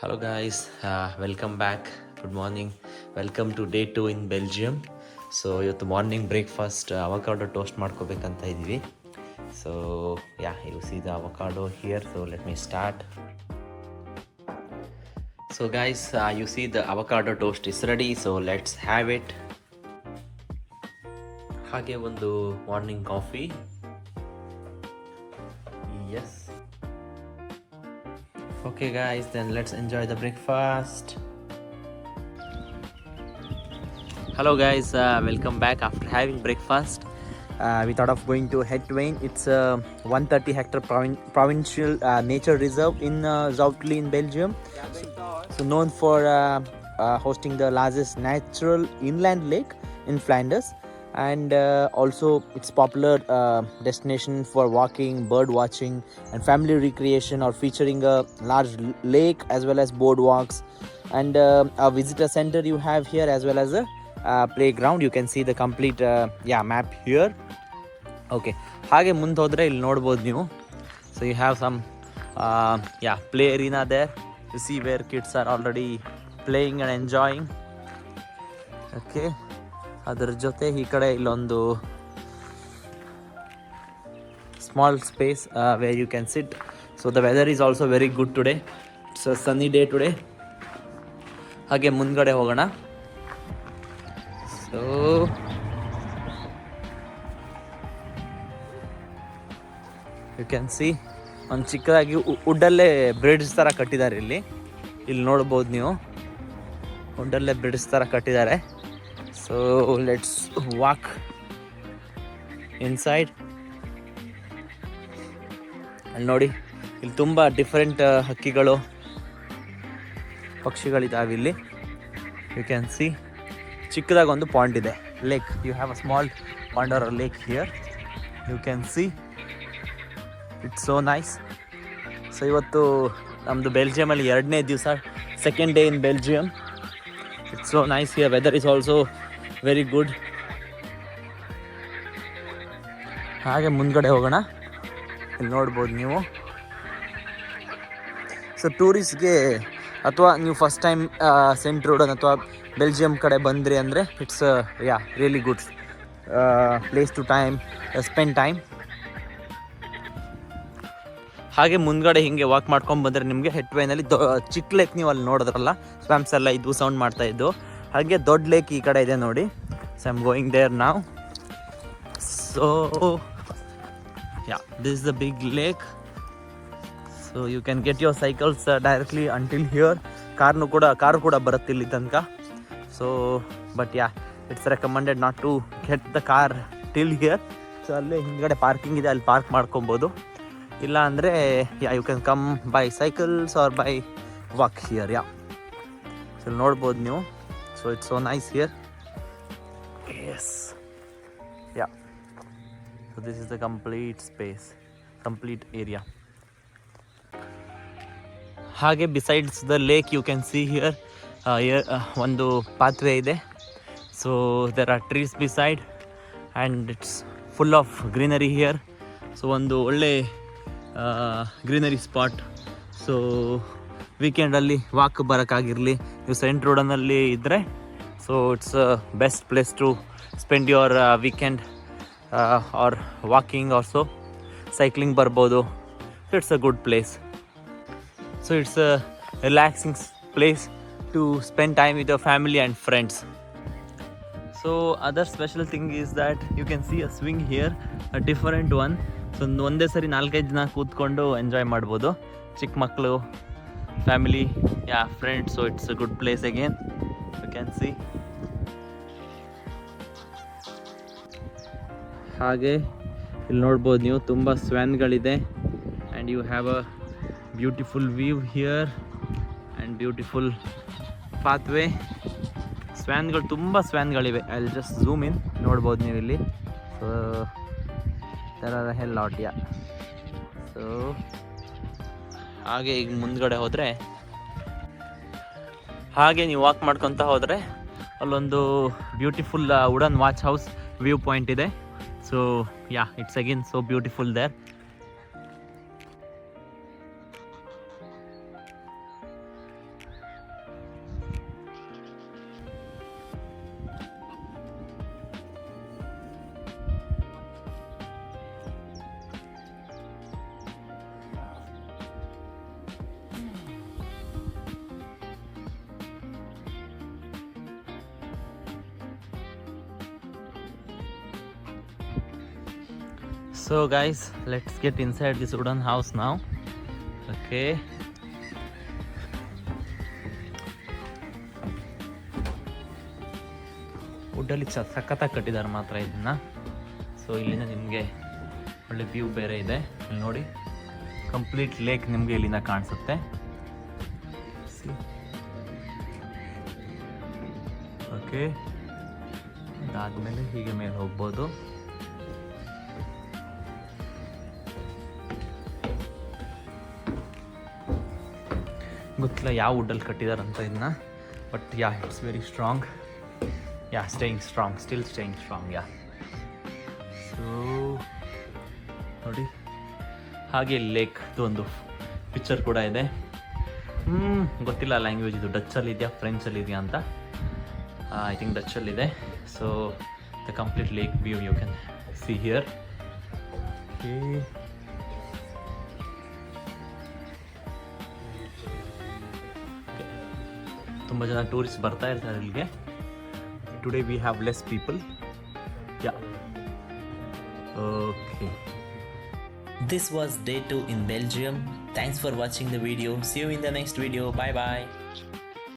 Hello guys, welcome back. Good morning. Welcome to day 2 in Belgium. So ಇವತ್ತು morning breakfast avocado toast ಮಾಡ್ಕೋಬೇಕಂತ ಇದ್ದೀವಿ. So you see the avocado here. So let me start. So guys, you see the avocado toast is ready. So let's have it. ಹಾಗೆ ಒಂದು morning coffee. Yes. Okay guys, then let's enjoy the breakfast. Hello guys, welcome back after having breakfast. We thought of going to Hetwain. It's a 130 hectare provincial nature reserve in Zoutli in Belgium. So known for hosting the largest natural inland lake in Flanders. And also it's popular destination for walking, bird watching and family recreation, or featuring a large lake as well as boardwalks and a visitor center you have here, as well as a playground. You can see the complete map here. Okay, ಹಾಗೆ ಮುಂದೆ ಹೋದರೆ ಇಲ್ಲಿ ನೋಡ್ಬೋದು ನೀವು. So you have some play arena there. You see where kids are already playing and enjoying. Okay, ಅದರ ಜೊತೆ ಈ ಕಡೆ ಇಲ್ಲೊಂದು small space where you can sit. So the weather is also very good today. It's a sunny day today. ಹಾಗೆ ಮುಂದ್ಗಡೆ ಹೋಗೋಣ. So you can C ಒಂದು ಚಿಕ್ಕದಾಗಿ ವುಡ್ಡಲ್ಲೇ ಬ್ರಿಡ್ಜ್ ಥರ ಕಟ್ಟಿದ್ದಾರೆ. ಇಲ್ಲಿ ನೋಡ್ಬೋದು ನೀವು, ವುಡ್ಡಲ್ಲೇ ಬ್ರಿಡ್ಜ್ ಥರ ಕಟ್ಟಿದ್ದಾರೆ. So let's walk inside. ಅಲ್ಲಿ ನೋಡಿ, ಇಲ್ಲಿ ತುಂಬ ಡಿಫ್ರೆಂಟ್ ಹಕ್ಕಿಗಳು, ಪಕ್ಷಿಗಳಿದ್ದಾವೆ ಇಲ್ಲಿ. ಯು ಕ್ಯಾನ್ ಸಿ ಚಿಕ್ಕದಾಗ ಒಂದು ಪಾಂಡ್ ಇದೆ, lake. You have a small pond or lake here. You can see it's so nice. So ಇವತ್ತು ನಮ್ಮದು ಬೆಲ್ಜಿಯಮಲ್ಲಿ 2ನೇ ದಿವಸ, second day in Belgium. It's so nice here. Weather is also very good. ಹಾಗೆ ಮುಂದ್ಗಡೆ ಹೋಗೋಣ. ಇಲ್ಲಿ ನೋಡ್ಬೋದು ನೀವು. ಸೊ ಟೂರಿಸ್ಟ್ಗೆ ಅಥವಾ ನೀವು ಫಸ್ಟ್ ಟೈಮ್ ಸೆಂಟ್ ರೂಡನ್ ಅಥವಾ ಬೆಲ್ಜಿಯಂ ಕಡೆ ಬಂದ್ರಿ ಅಂದರೆ it's really good place to spend time. ಹಾಗೆ ಮುಂದ್ಗಡೆ ಹಿಂಗೆ ವಾಕ್ ಮಾಡ್ಕೊಂಡು ಬಂದರೆ ನಿಮಗೆ ಹೆಟ್ವೈನಲ್ಲಿ ಚಿಕ್ಕ ಲೇಕ್ ನೀವು ಅಲ್ಲಿ ನೋಡಿದ್ರಲ್ಲ, ಸ್ವ್ಯಾಮ್ಸ್ ಎಲ್ಲ ಇದು ಸೌಂಡ್ ಮಾಡ್ತಾಯಿದ್ದು. ಹಾಗೆ ದೊಡ್ಡ ಲೇಕ್ ಈ ಕಡೆ ಇದೆ ನೋಡಿ. So I am going there now. So this is the big lake. So you can get your cycles directly until here. Car ಕೂಡ ಬರುತ್ತೆ ಇಲ್ಲಿ ತನಕ. So but it's recommended not to get the car till here. So ಅಲ್ಲೇ ಹಿಂದ್ಗಡೆ parking ಇದೆ, ಅಲ್ಲಿ park ಮಾಡ್ಕೊಬೋದು. ಇಲ್ಲ ಅಂದರೆ you can come by cycles or by walk here. So ನೋಡ್ಬೋದು ನೀವು. So it's so nice here. Yes. So this is the complete space, complete area. ಹಾಗೆ besides the lake you can see here ಒಂದು pathway ಇದೆ. So there are trees beside and it's full of greenery here. So ಒಂದು ಒಳ್ಳೆ greenery spot. So ವೀಕೆಂಡಲ್ಲಿ walk ಬರೋಕ್ಕಾಗಿರಲಿ, ನೀವು ಸೆಂಟ್ ರೋಡನಲ್ಲಿ ಇದ್ದರೆ, so it's best place to spend your weekend or walking also. Cycling ಬರ್ಬೋದು. So it's a good place. So it's a relaxing place to spend time with your family and friends. So other special thing is that you can see a swing here, a different one. So ಒಂದೇ ಸರಿ 4-5 ಜನ ಕೂತ್ಕೊಂಡು enjoy ಮಾಡ್ಬೋದು, ಚಿಕ್ಕ ಮಕ್ಕಳು, family, friends. So it's a good place again. You can see. ಹಾಗೆ ಇಲ್ಲಿ ನೋಡ್ಬೋದು ನೀವು, ತುಂಬ ಸ್ವ್ಯಾನ್ಗಳಿದೆ. And you have a beautiful view here and beautiful pathway. ತುಂಬ ಸ್ವ್ಯಾನ್ಗಳಿವೆ. I will just zoom in. ನೋಡ್ಬೋದು ನೀವು ಇಲ್ಲಿ. So there are a hell lot. So ಹಾಗೆ ಈಗ ಮುಂದ್ಗಡೆ ಹೋದರೆ, ಹಾಗೆ ನೀವು ವಾಕ್ ಮಾಡ್ಕೊತ ಹೋದರೆ ಅಲ್ಲೊಂದು beautiful wooden watch house view point ಇದೆ. So it's again so beautiful there. So guys, let's get inside this wooden house now. Okay. ವುಡ್ಡಲ್ಲಿ ಸಖತ್ತಾಗಿ ಕಟ್ಟಿದ್ದಾರೆ ಮಾತ್ರ ಇದನ್ನು. ಸೊ ಇಲ್ಲಿಂದ ನಿಮಗೆ ಒಳ್ಳೆ ವ್ಯೂ ಬೇರೆ ಇದೆ. ಇಲ್ಲಿ ನೋಡಿ, ಕಂಪ್ಲೀಟ್ ಲೇಕ್ ನಿಮಗೆ ಇಲ್ಲಿಂದ ಕಾಣಿಸುತ್ತೆ. ಓಕೆ, ಅದಾದಮೇಲೆ ಹೀಗೆ ಮೇಲೆ ಹೋಗ್ಬೋದು. ಗೊತ್ತಿಲ್ಲ ಯಾವ ವುಡ್ಡಲ್ಲಿ ಕಟ್ಟಿದ್ದಾರೆ ಅಂತ ಇದನ್ನ, but yeah it's very strong. Yeah staying strong, still staying strong. Yeah so ನೋಡಿ, ಹಾಗೆ ಲೇಕ್ದು ಒಂದು ಪಿಕ್ಚರ್ ಕೂಡ ಇದೆ. ಗೊತ್ತಿಲ್ಲ ಲ್ಯಾಂಗ್ವೇಜ್ ಇದು ಡಚ್ಚಲ್ಲಿ ಇದೆಯಾ ಫ್ರೆಂಚಲ್ಲಿ ಇದೆಯಾ ಅಂತ. ಐ ಥಿಂಕ್ ಡಚ್ಚಲ್ಲಿದೆ. So the complete lake view you can see here. ತುಂಬ ಜನ ಟೂರಿಸ್ಟ್ ಬರ್ತಾ ಇರ್ತಾರೆ ಇಲ್ಲಿಗೆ. Today we have less people. Yeah. Okay. This was day 2 in Belgium. Thanks for watching the video. See you in the next video. Bye bye.